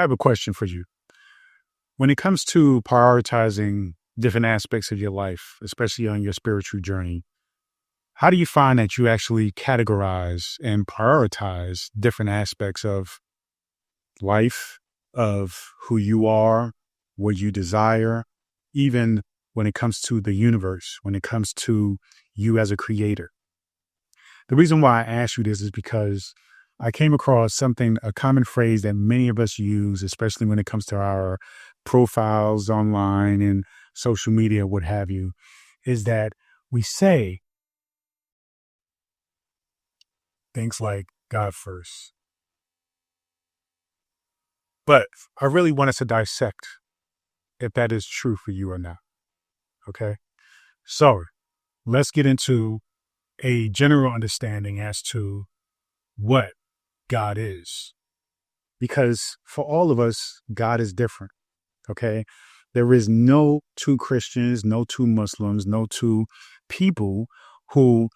I have a question for you. When it comes to prioritizing different aspects of your life, especially on your spiritual journey, how do you find that you actually categorize and prioritize different aspects of life, of who you are, what you desire, even when it comes to the universe, when it comes to you as a creator? The reason why I ask you this is because I came across something, a common phrase that many of us use, especially when it comes to our profiles online and social media, what have you, is that we say things like God first. But I really want us to dissect if that is true for you or not. Okay. So let's get into a general understanding as to what God is. Because for all of us, God is different. Okay. There is no two Christians, no two Muslims, no two people who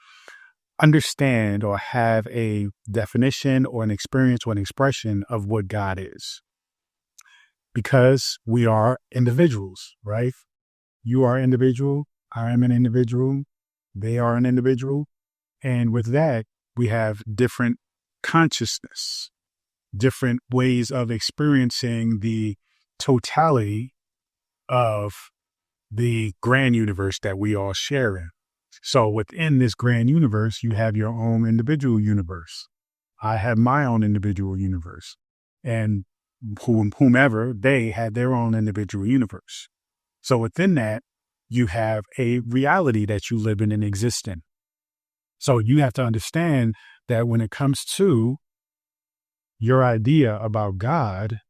understand or have a definition or an experience or an expression of what God is. Because we are individuals, right? You are an individual. I am an individual. They are an individual. And with that, we have different consciousness, different ways of experiencing the totality of the grand universe that we all share in. So within this grand universe, you have your own individual universe. I have my own individual universe. And whomever, they had their own individual universe. So within that, you have a reality that you live in and exist in. So you have to understand that when it comes to your idea about God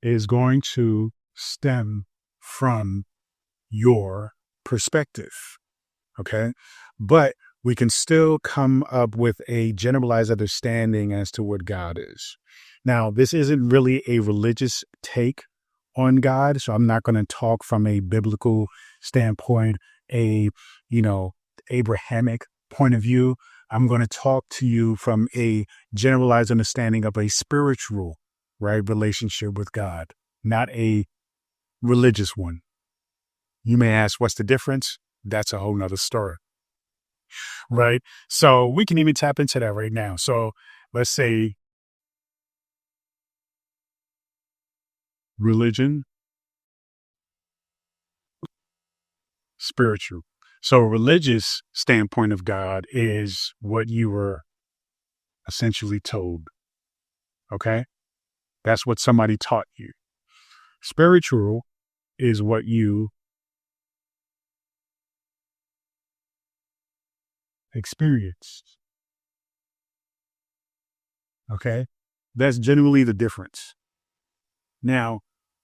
is going to stem from your perspective. Okay. But we can still come up with a generalized understanding as to what God is. Now, this isn't really a religious take on God. So I'm not going to talk from a biblical standpoint, Abrahamic point of view. I'm going to talk to you from a generalized understanding of a spiritual, right, relationship with God, not a religious one. You may ask, what's the difference? That's a whole nother story, right? So we can even tap into that right now. So let's say religion, spiritual. So a religious standpoint of God is what you were essentially told. Okay. That's what somebody taught you. Spiritual is what you experienced. Okay. That's generally the difference. Now,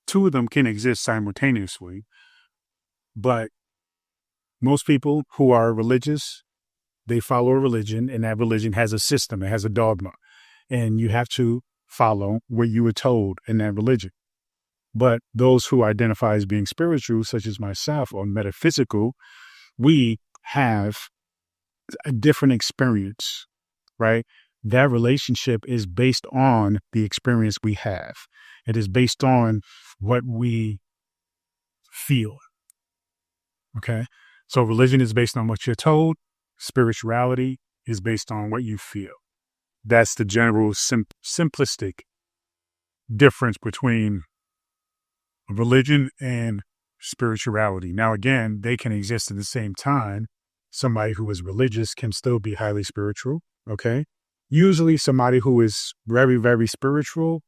two of them can exist simultaneously, but most people who are religious, they follow a religion, and that religion has a system, it has a dogma, and you have to follow what you were told in that religion. But those who identify as being spiritual, such as myself, or metaphysical, we have a different experience, right? That relationship is based on the experience we have. It is based on what we feel. Okay. So religion is based on what you're told. Spirituality is based on what you feel. That's the general simplistic difference between religion and spirituality. Now, again, they can exist at the same time. Somebody who is religious can still be highly spiritual. Okay. Usually somebody who is very, very spiritual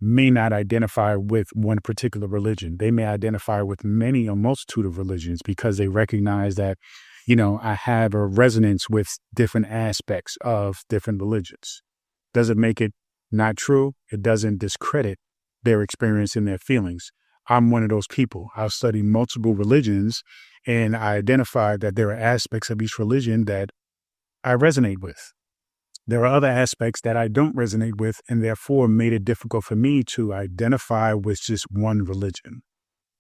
may not identify with one particular religion. They may identify with many, a multitude of religions, because they recognize that, I have a resonance with different aspects of different religions. Does it make it not true? It doesn't discredit their experience and their feelings. I'm one of those people. I've studied multiple religions, and I identified that there are aspects of each religion that I resonate with. There are other aspects that I don't resonate with, and therefore made it difficult for me to identify with just one religion.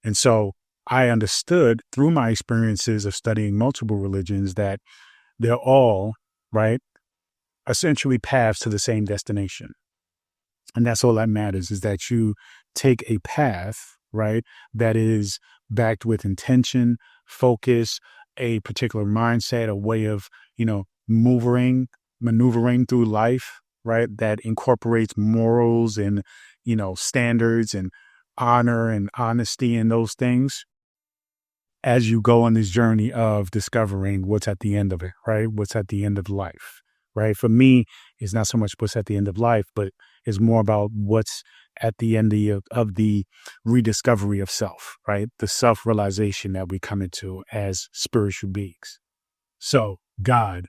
And so I understood through my experiences of studying multiple religions that they're all, right, essentially paths to the same destination. And that's all that matters, is that you take a path, right, that is backed with intention, focus, a particular mindset, a way of, maneuvering through life, right, that incorporates morals and, standards and honor and honesty and those things as you go on this journey of discovering what's at the end of it, right? What's at the end of life, right? For me, it's not so much what's at the end of life, but it's more about what's at the end of the rediscovery of self, right? The self-realization that we come into as spiritual beings. So, God,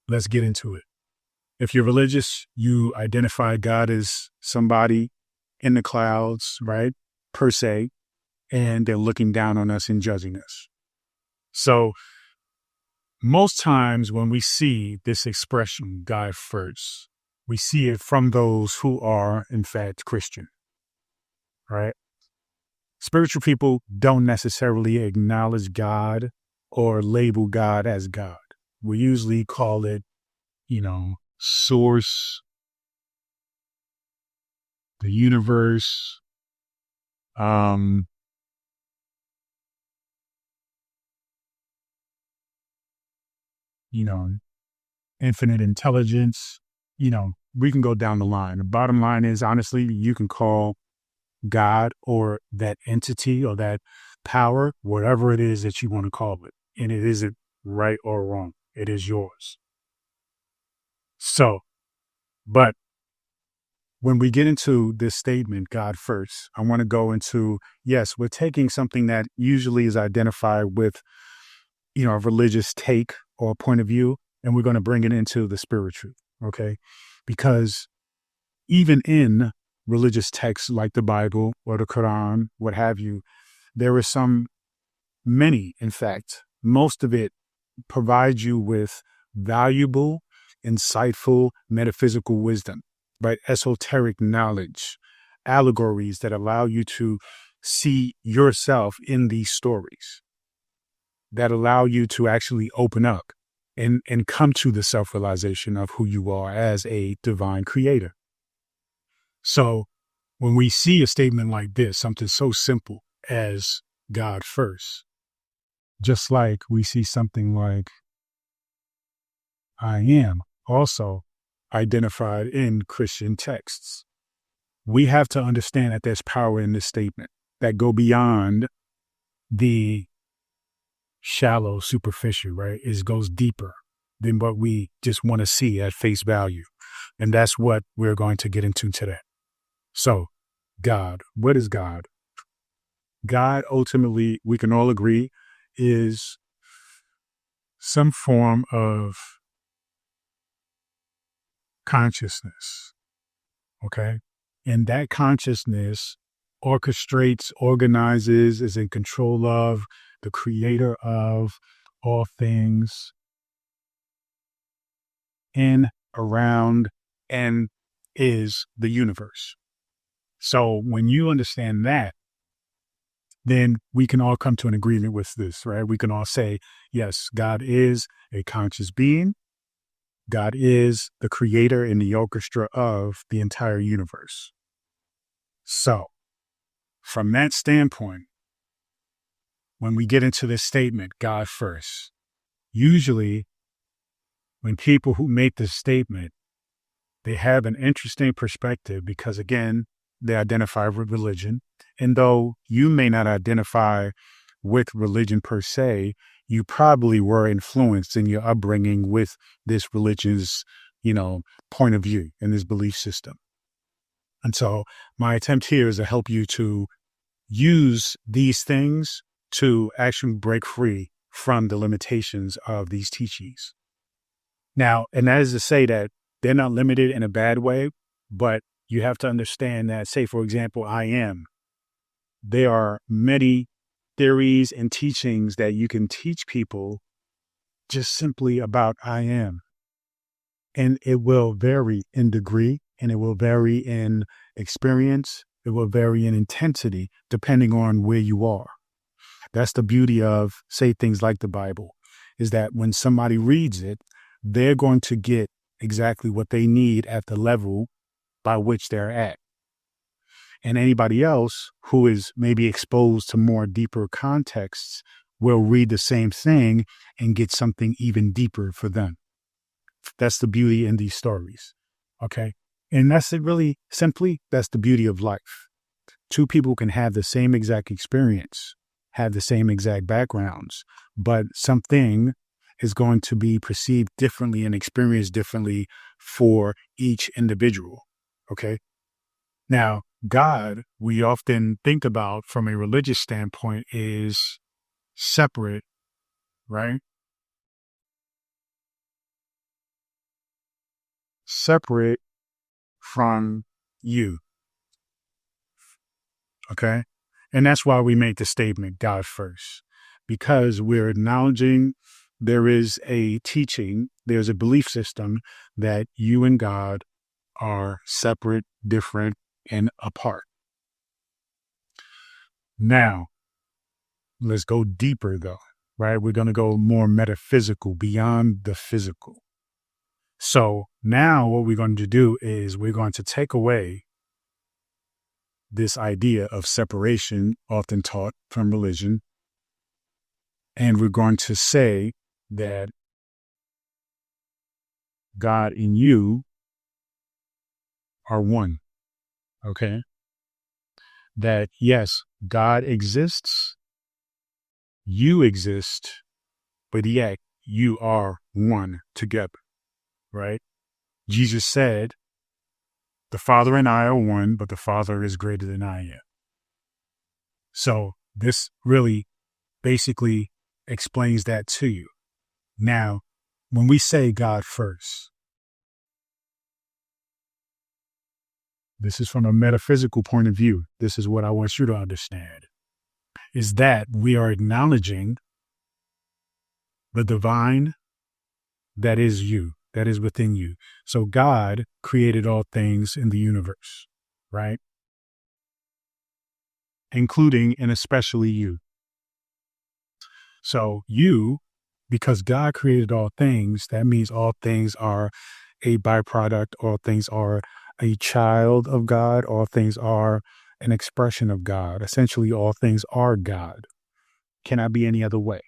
let's get into it. If you're religious, you identify God as somebody in the clouds, right? Per se, and they're looking down on us and judging us. So most times when we see this expression, God first, we see it from those who are, in fact, Christian, right? Spiritual people don't necessarily acknowledge God or label God as God. We usually call it, source, the universe, um, you know, infinite intelligence. We can go down the line. The bottom line is, honestly, you can call God or that entity or that power, whatever it is that you want to call it. And it isn't right or wrong. It is yours. So, but when we get into this statement, God first, I want to go into, yes, we're taking something that usually is identified with, a religious take or point of view, and we're going to bring it into the spiritual. Okay. Because even in religious texts like the Bible or the Quran, what have you, there is many, in fact, most of it provides you with valuable, insightful, metaphysical wisdom, right? Esoteric knowledge, allegories that allow you to see yourself in these stories, that allow you to actually open up and come to the self-realization of who you are as a divine creator. So when we see a statement like this, something so simple as God first, just like we see something like I am also identified in Christian texts, we have to understand that there's power in this statement that go beyond the shallow, superficial, right? It goes deeper than what we just want to see at face value. And that's what we're going to get into today. So, God, what is God? God, ultimately, we can all agree, is some form of consciousness, okay? And that consciousness orchestrates, organizes, is in control of, the creator of all things in, around, and is the universe. So when you understand that, then we can all come to an agreement with this, right? We can all say, yes, God is a conscious being. God is the creator and the orchestra of the entire universe. So from that standpoint, when we get into this statement, God first, usually when people who make this statement, they have an interesting perspective because, again, they identify with religion. And though you may not identify with religion per se, you probably were influenced in your upbringing with this religion's, point of view and this belief system. And so my attempt here is to help you to use these things to actually break free from the limitations of these teachings. Now, and that is to say that they're not limited in a bad way, but you have to understand that, say, for example, I am. There are many theories and teachings that you can teach people just simply about I am. And it will vary in degree, and it will vary in experience. It will vary in intensity depending on where you are. That's the beauty of, say, things like the Bible, is that when somebody reads it, they're going to get exactly what they need at the level by which they're at. And anybody else who is maybe exposed to more deeper contexts will read the same thing and get something even deeper for them. That's the beauty in these stories. Okay. And that's it, really simply. That's the beauty of life. Two people can have the same exact experience, have the same exact backgrounds, but something is going to be perceived differently and experienced differently for each individual. Okay. Now, God, we often think about from a religious standpoint, is separate, right? Separate from you. Okay. And that's why we make the statement God first, because we're acknowledging there is a teaching, there's a belief system that you and God are separate, different, and apart. Now, let's go deeper though, right? We're going to go more metaphysical, beyond the physical. So now what we're going to do is we're going to take away this idea of separation often taught from religion. And we're going to say that God and you are one. Okay. That yes, God exists, you exist, but yet you are one together, right? Jesus said, the Father and I are one, but the Father is greater than I am. So this really basically explains that to you. Now, when we say God first, this is from a metaphysical point of view. This is what I want you to understand, is that we are acknowledging the divine that is you, that is within you. So God created all things in the universe, right? Including and especially you. So you, because God created all things, that means all things are a byproduct, all things are a child of God, all things are an expression of God. Essentially, all things are God. Cannot be any other way.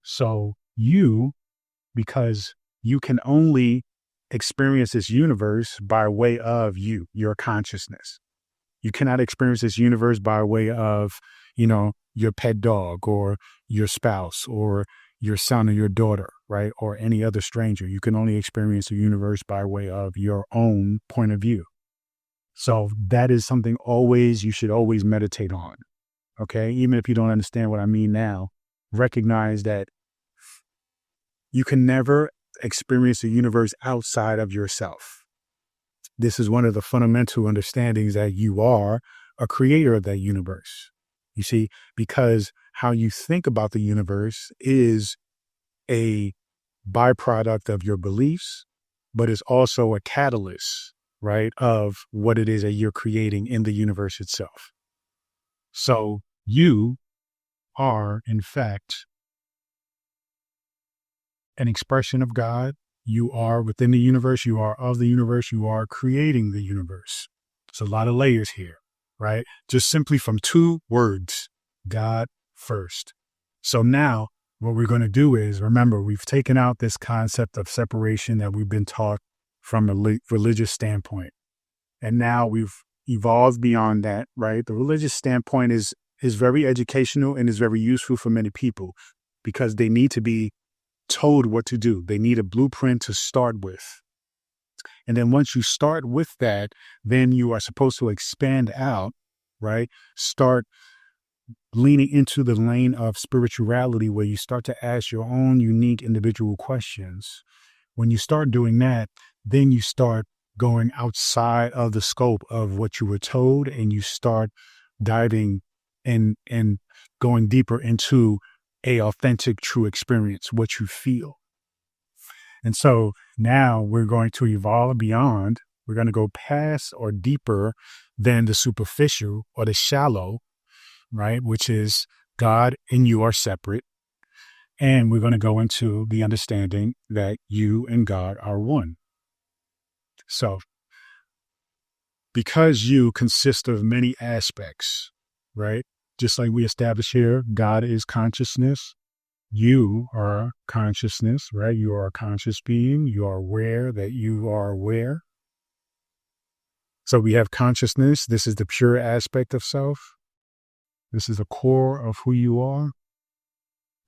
So you, because you can only experience this universe by way of you, your consciousness. You cannot experience this universe by way of, your pet dog or your spouse or your son or your daughter, right? Or any other stranger. You can only experience the universe by way of your own point of view. So that is something you should always meditate on. Okay. Even if you don't understand what I mean now, recognize that you can never experience the universe outside of yourself. This is one of the fundamental understandings, that you are a creator of that universe. You see, because how you think about the universe is a byproduct of your beliefs, but is also a catalyst, right, of what it is that you're creating in the universe itself. So you are, in fact, an expression of God. You are within the universe. You are of the universe. You are creating the universe. It's a lot of layers here, right? Just simply from two words, God first. So now what we're going to do is, remember, we've taken out this concept of separation that we've been taught from a religious standpoint. And now we've evolved beyond that, right? The religious standpoint is very educational and is very useful for many people, because they need to be told what to do. They need a blueprint to start with. And then once you start with that, then you are supposed to expand out, right? Start leaning into the lane of spirituality, where you start to ask your own unique individual questions. When you start doing that, then you start going outside of the scope of what you were told, and you start diving and going deeper into a authentic, true experience, what you feel. And so now we're going to evolve beyond, we're going to go past or deeper than the superficial or the shallow, right? Which is God and you are separate. And we're going to go into the understanding that you and God are one. So because you consist of many aspects, right? Just like we established here, God is consciousness. You are consciousness, right? You are a conscious being. You are aware that you are aware. So we have consciousness. This is the pure aspect of self. This is the core of who you are.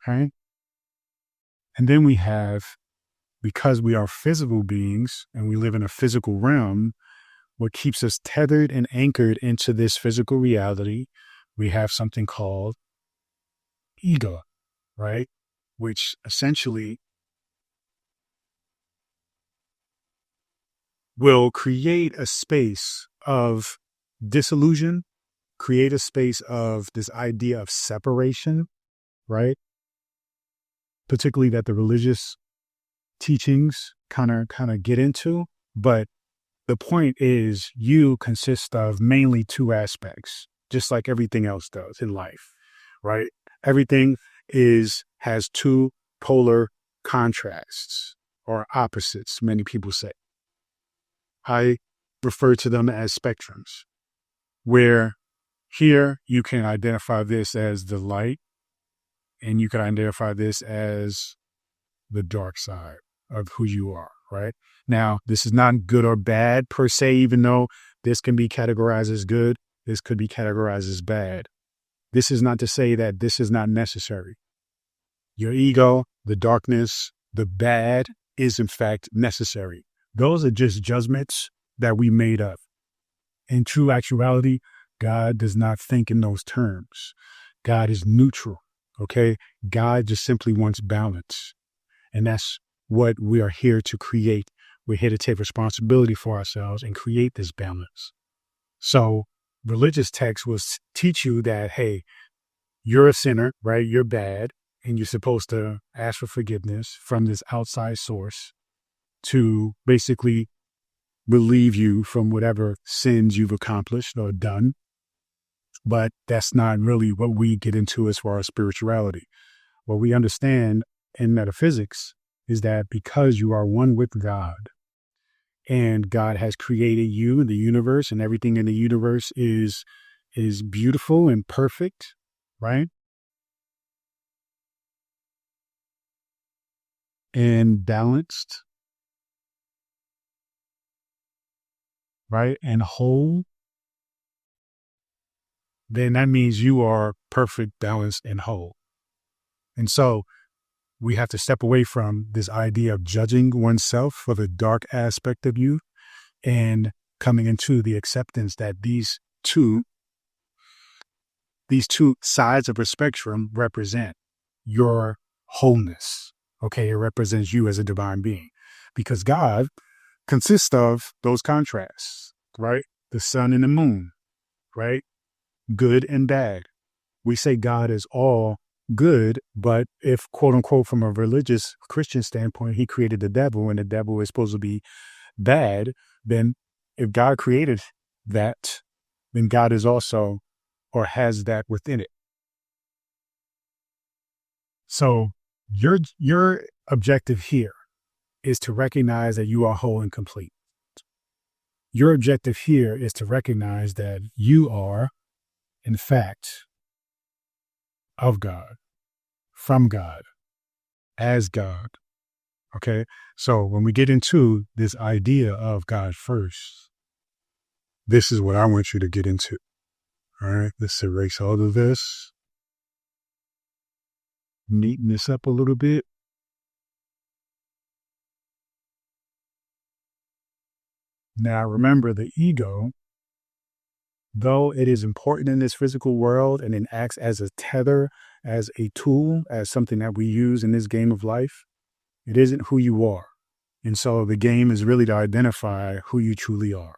Okay. And then we have, because we are physical beings and we live in a physical realm, what keeps us tethered and anchored into this physical reality, we have something called ego, right? Which essentially will create a space of disillusion, create a space of this idea of separation, right? Particularly that the religious teachings kind of get into. But the point is, you consist of mainly two aspects, just like everything else does in life, right? Everything has two polar contrasts or opposites, many people say. I refer to them as spectrums, where here you can identify this as the light, and you can identify this as the dark side of who you are, right? Now, this is not good or bad per se, even though this can be categorized as good, this could be categorized as bad. This is not to say that this is not necessary. Your ego, the darkness, the bad is in fact necessary. Those are just judgments that we made up. In true actuality, God does not think in those terms. God is neutral, okay? God just simply wants balance. And that's what we are here to create. We're here to take responsibility for ourselves and create this balance. So religious texts will teach you that, hey, you're a sinner, right? You're bad. And you're supposed to ask for forgiveness from this outside source to basically relieve you from whatever sins you've accomplished or done. But that's not really what we get into as far as spirituality. What we understand in metaphysics is that because you are one with God and God has created you and the universe, and everything in the universe is beautiful and perfect, right? And balanced, right? And whole, then that means you are perfect, balanced, and whole. And so we have to step away from this idea of judging oneself for the dark aspect of you and coming into the acceptance that these two sides of a spectrum represent your wholeness. Okay, it represents you as a divine being, because God consists of those contrasts, right? The sun and the moon, right? Good and bad. We say God is all good, but if, quote unquote, from a religious Christian standpoint, he created the devil and the devil is supposed to be bad, then if God created that, then God is also, or has that within it. So your objective here is to recognize that you are whole and complete. Your objective here is to recognize that you are, in fact, of God, from God, as God. Okay. So when we get into this idea of God first, this is what I want you to get into. All right. Let's erase all of this, neaten this up a little bit. Now, remember, the ego, though it is important in this physical world and it acts as a tether, as a tool, as something that we use in this game of life, it isn't who you are. And so the game is really to identify who you truly are.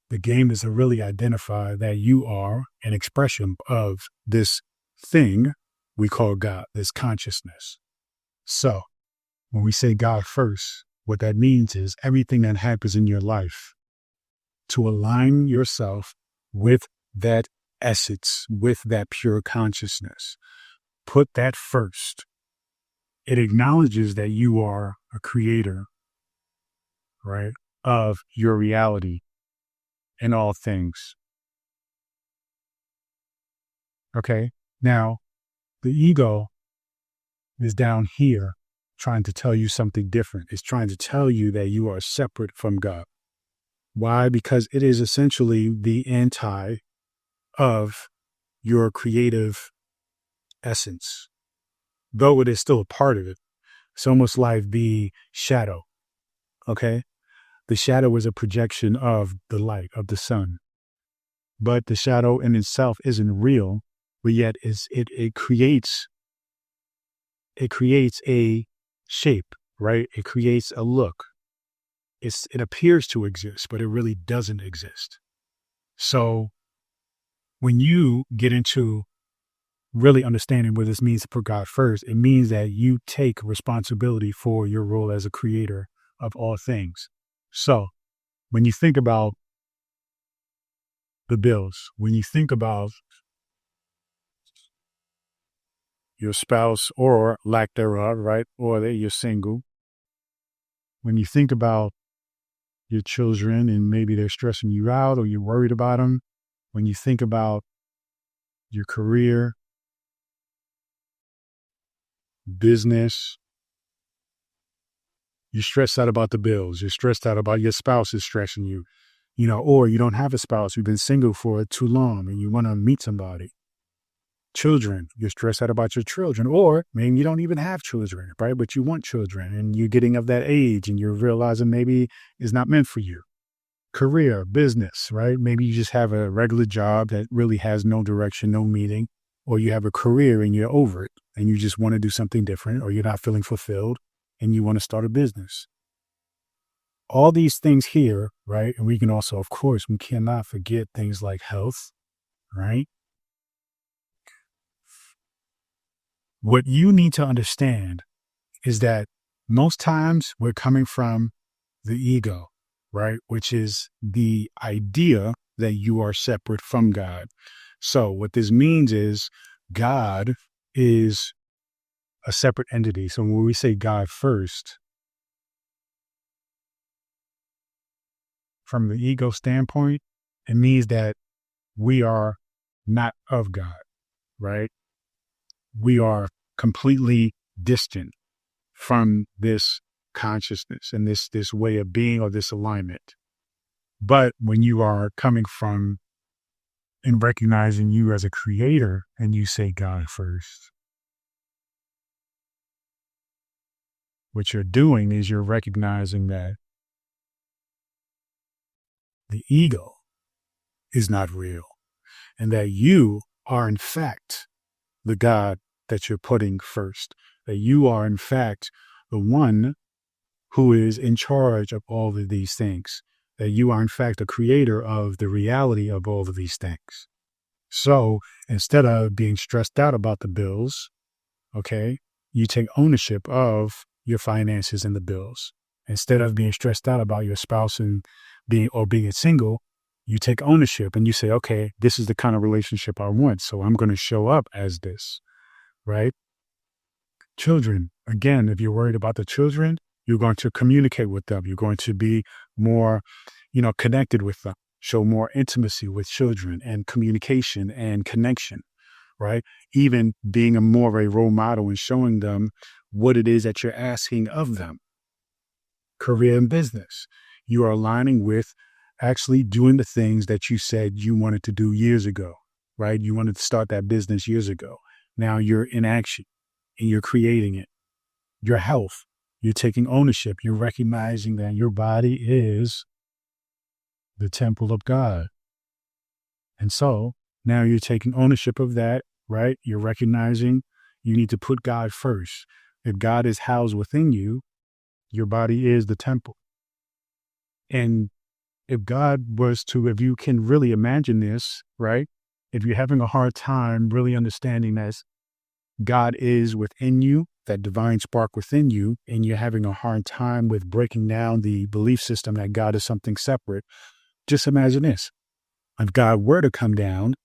The game is to really identify that you are an expression of this thing we call God, this consciousness. So when we say God first, what that means is everything that happens in your life, to align yourself with that essence, with that pure consciousness. Put that first. It acknowledges that you are a creator, right, of your reality. in all things. Okay. Now, the ego is down here trying to tell you something different. It's trying to tell you that you are separate from God. Why? Because it is essentially the anti of your creative essence, though it is still a part of it. It's almost like the shadow. Okay. The shadow is a projection of the light of the sun, but the shadow in itself isn't real, but yet it creates a shape, right? It creates a look. It appears to exist, but it really doesn't exist. So when you get into really understanding what this means to put God first, it means that you take responsibility for your role as a creator of all things. So when you think about the bills, when you think about your spouse or lack thereof, right? Or that you're single. When you think about your children and maybe they're stressing you out or you're worried about them, when you think about your career, business, you're stressed out about the bills, you're stressed out about your spouse is stressing you, or you don't have a spouse, you've been single for too long and you want to meet somebody. Children, you're stressed out about your children, or maybe you don't even have children, right? But you want children and you're getting of that age and you're realizing maybe it's not meant for you. Career, business, right? Maybe you just have a regular job that really has no direction, no meaning, or you have a career and you're over it and you just want to do something different, or you're not feeling fulfilled and you want to start a business. All these things here, right? And we can also, of course, we cannot forget things like health, right? What you need to understand is that most times we're coming from the ego, right? Which is the idea that you are separate from God. So what this means is God is a separate entity. So when we say God first, from the ego standpoint, it means that we are not of God, right? We are completely distant from this consciousness and this way of being or this alignment. But when you are coming from and recognizing you as a creator and you say God first, what you're doing is you're recognizing that the ego is not real and that you are in fact the God that you're putting first, that you are in fact the one who is in charge of all of these things, that you are in fact the creator of the reality of all of these things. So instead of being stressed out about the bills, okay, you take ownership of your finances and the bills. Instead of being stressed out about your spouse and being single, you take ownership and you say, okay, this is the kind of relationship I want. So I'm going to show up as this, right? Children, again, if you're worried about the children, you're going to communicate with them. You're going to be more, connected with them, show more intimacy with children and communication and connection, right? Even being more of a role model and showing them what it is that you're asking of them. Career and business, you are aligning with actually doing the things that you said you wanted to do years ago, right? You wanted to start that business years ago. Now you're in action and you're creating it. Your health, you're taking ownership. You're recognizing that your body is the temple of God. And so now you're taking ownership of that, right? You're recognizing you need to put God first. If God is housed within you, your body is the temple. And if if you can really imagine this, right? If you're having a hard time really understanding that God is within you, that divine spark within you, and you're having a hard time with breaking down the belief system that God is something separate, just imagine this. If God were to come down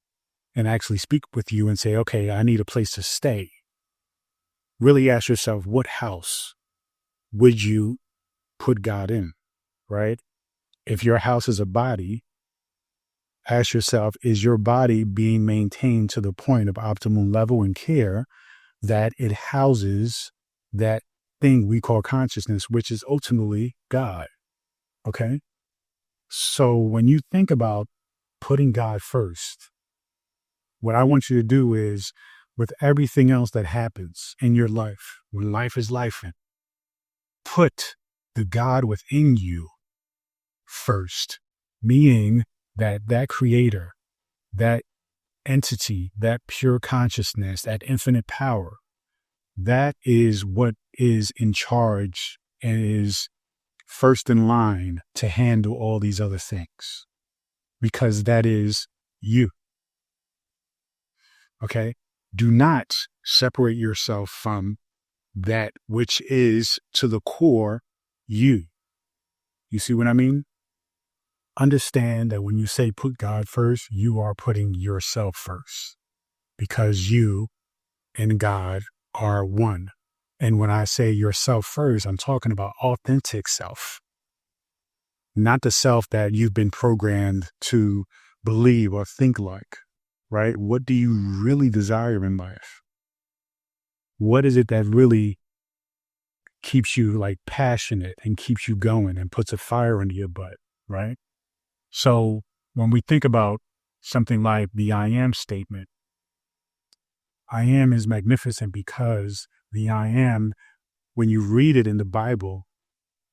and actually speak with you and say, okay, I need a place to stay, really ask yourself, what house would you put God in, right? If your house is a body, ask yourself, is your body being maintained to the point of optimal level and care that it houses that thing we call consciousness, which is ultimately God? Okay. So when you think about putting God first, what I want you to do is, with everything else that happens in your life, when life is life, put the God within you first, meaning that creator, that entity, that pure consciousness, that infinite power, that is what is in charge and is first in line to handle all these other things, because that is you. Okay. Do not separate yourself from that which is to the core you. You see what I mean? Understand that when you say put God first, you are putting yourself first, because you and God are one. And when I say yourself first, I'm talking about authentic self, not the self that you've been programmed to believe or think like, right? What do you really desire in life? What is it that really keeps you like passionate and keeps you going and puts a fire under your butt, right? So when we think about something like the I am statement, I am is magnificent because the I am, when you read it in the Bible,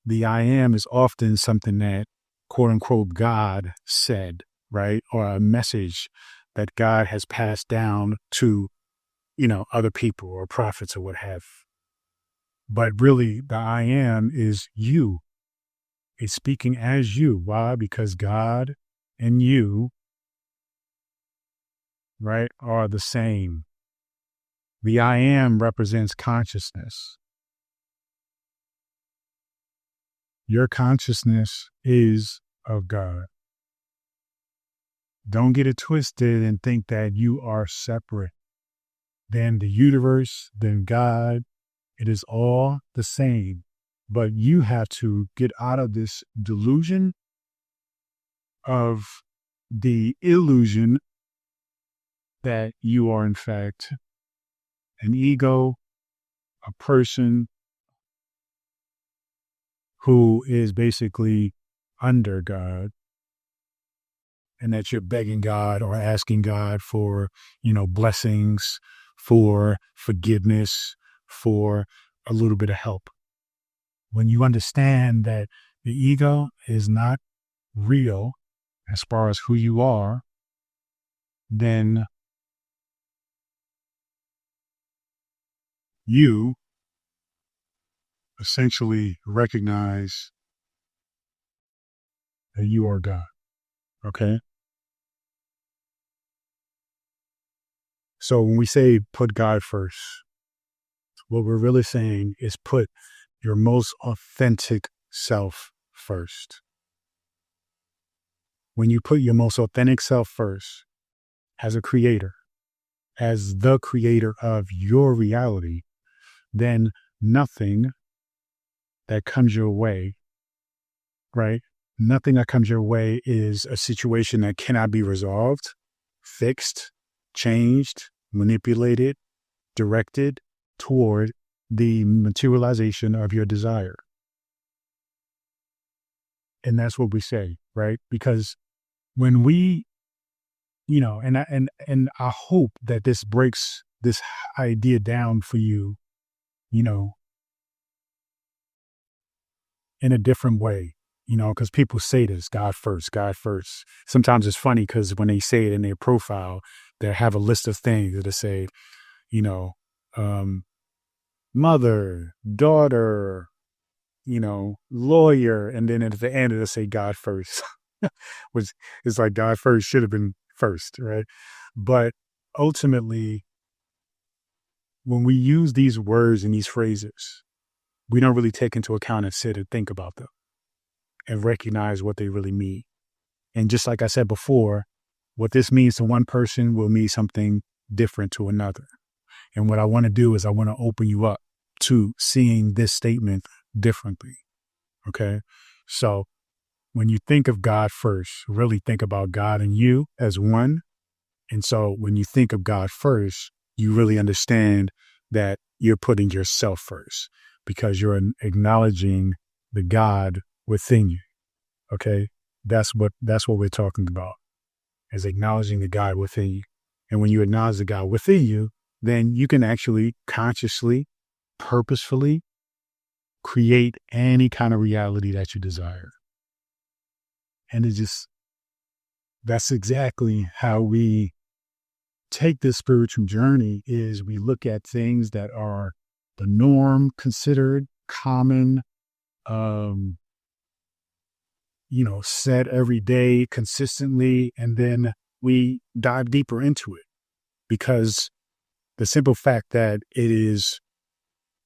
the I am is often something that quote unquote God said, right? Or a message that God has passed down to, other people or prophets or what have. But really the I am is you. It's speaking as you. Why? Because God and you, right, are the same. The I am represents consciousness. Your consciousness is of God. Don't get it twisted and think that you are separate than the universe, than God. It is all the same. But you have to get out of this delusion of the illusion that you are, in fact, an ego, a person who is basically under God, and that you're begging God or asking God for, blessings, for forgiveness, for a little bit of help. When you understand that the ego is not real as far as who you are, then you essentially recognize that you are God. Okay. So when we say put God first, what we're really saying is put your most authentic self first. When you put your most authentic self first as a creator, as the creator of your reality, then nothing that comes your way, right? Nothing that comes your way is a situation that cannot be resolved, fixed, changed, manipulated, directed toward the materialization of your desire. And that's what we say, right? Because when we, and I hope that this breaks this idea down for you, in a different way, because people say this, God first, God first. Sometimes it's funny because when they say it in their profile, they have a list of things that say, you know, um, mother, daughter, lawyer. And then at the end, it'll say God first, which is like God first should have been first, right? But ultimately, when we use these words and these phrases, we don't really take into account and sit and think about them and recognize what they really mean. And just like I said before, what this means to one person will mean something different to another. And what I want to do is I want to open you up to seeing this statement differently. Okay. So when you think of God first, really think about God and you as one. And so when you think of God first, you really understand that you're putting yourself first because you're acknowledging the God within you. Okay. That's what we're talking about, is acknowledging the God within you. And when you acknowledge the God within you, then you can actually consciously, purposefully create any kind of reality that you desire. And that's exactly how we take this spiritual journey, is we look at things that are the norm, considered common, said every day consistently, and then we dive deeper into it, because the simple fact that it is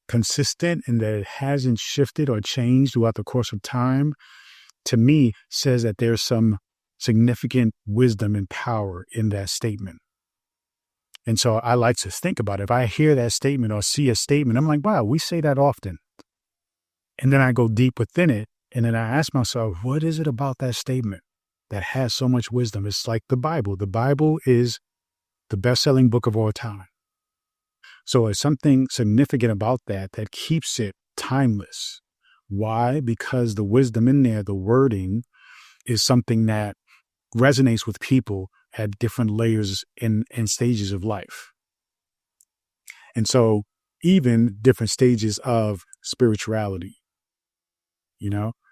consistent and that it hasn't shifted or changed throughout the course of time, to me, says that there's some significant wisdom and power in that statement. And so I like to think about it. If I hear that statement or see a statement, I'm like, wow, we say that often. And then I go deep within it. And then I ask myself, what is it about that statement that has so much wisdom? It's like the Bible. The Bible is the best-selling book of all time. So it's something significant about that keeps it timeless. Why? Because the wisdom in there, the wording, is something that resonates with people at different layers and stages of life. And so even different stages of spirituality,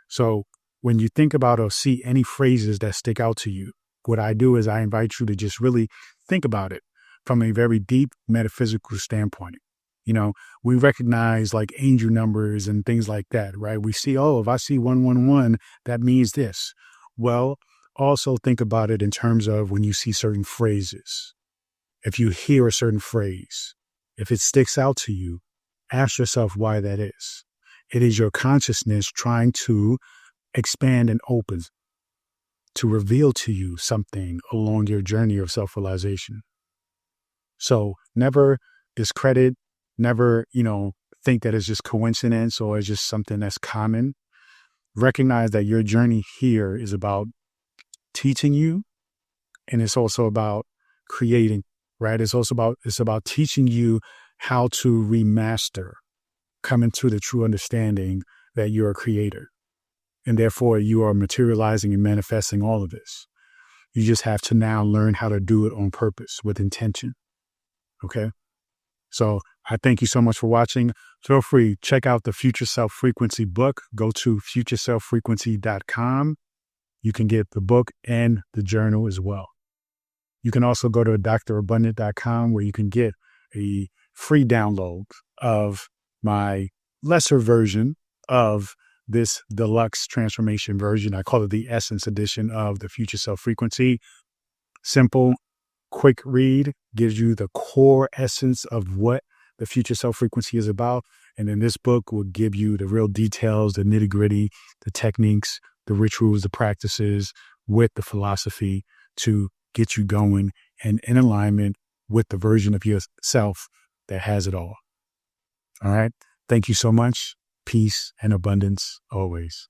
So when you think about or see any phrases that stick out to you, what I do is I invite you to just really think about it from a very deep metaphysical standpoint. We recognize like angel numbers and things like that, right? We see, if I see 111, that means this. Well, also think about it in terms of when you see certain phrases. If you hear a certain phrase, if it sticks out to you, ask yourself why that is. It is your consciousness trying to expand and open to reveal to you something along your journey of self-realization. So never discredit, never, think that it's just coincidence or it's just something that's common. Recognize that your journey here is about teaching you, and it's also about creating, right? It's about teaching you how to remaster, come into the true understanding that you're a creator. And therefore you are materializing and manifesting all of this. You just have to now learn how to do it on purpose with intention. Okay. So I thank you so much for watching. Feel free, check out the Future Self Frequency book. Go to futureselffrequency.com. You can get the book and the journal as well. You can also go to drabundant.com where you can get a free download of my lesser version of this deluxe transformation version. I call it the Essence edition of the Future Self Frequency. Simple, quick read, gives you the core essence of what the Future Self Frequency is about. And then this book will give you the real details, the nitty gritty, the techniques, the rituals, the practices with the philosophy to get you going and in alignment with the version of yourself that has it all. All right. Thank you so much. Peace and abundance always.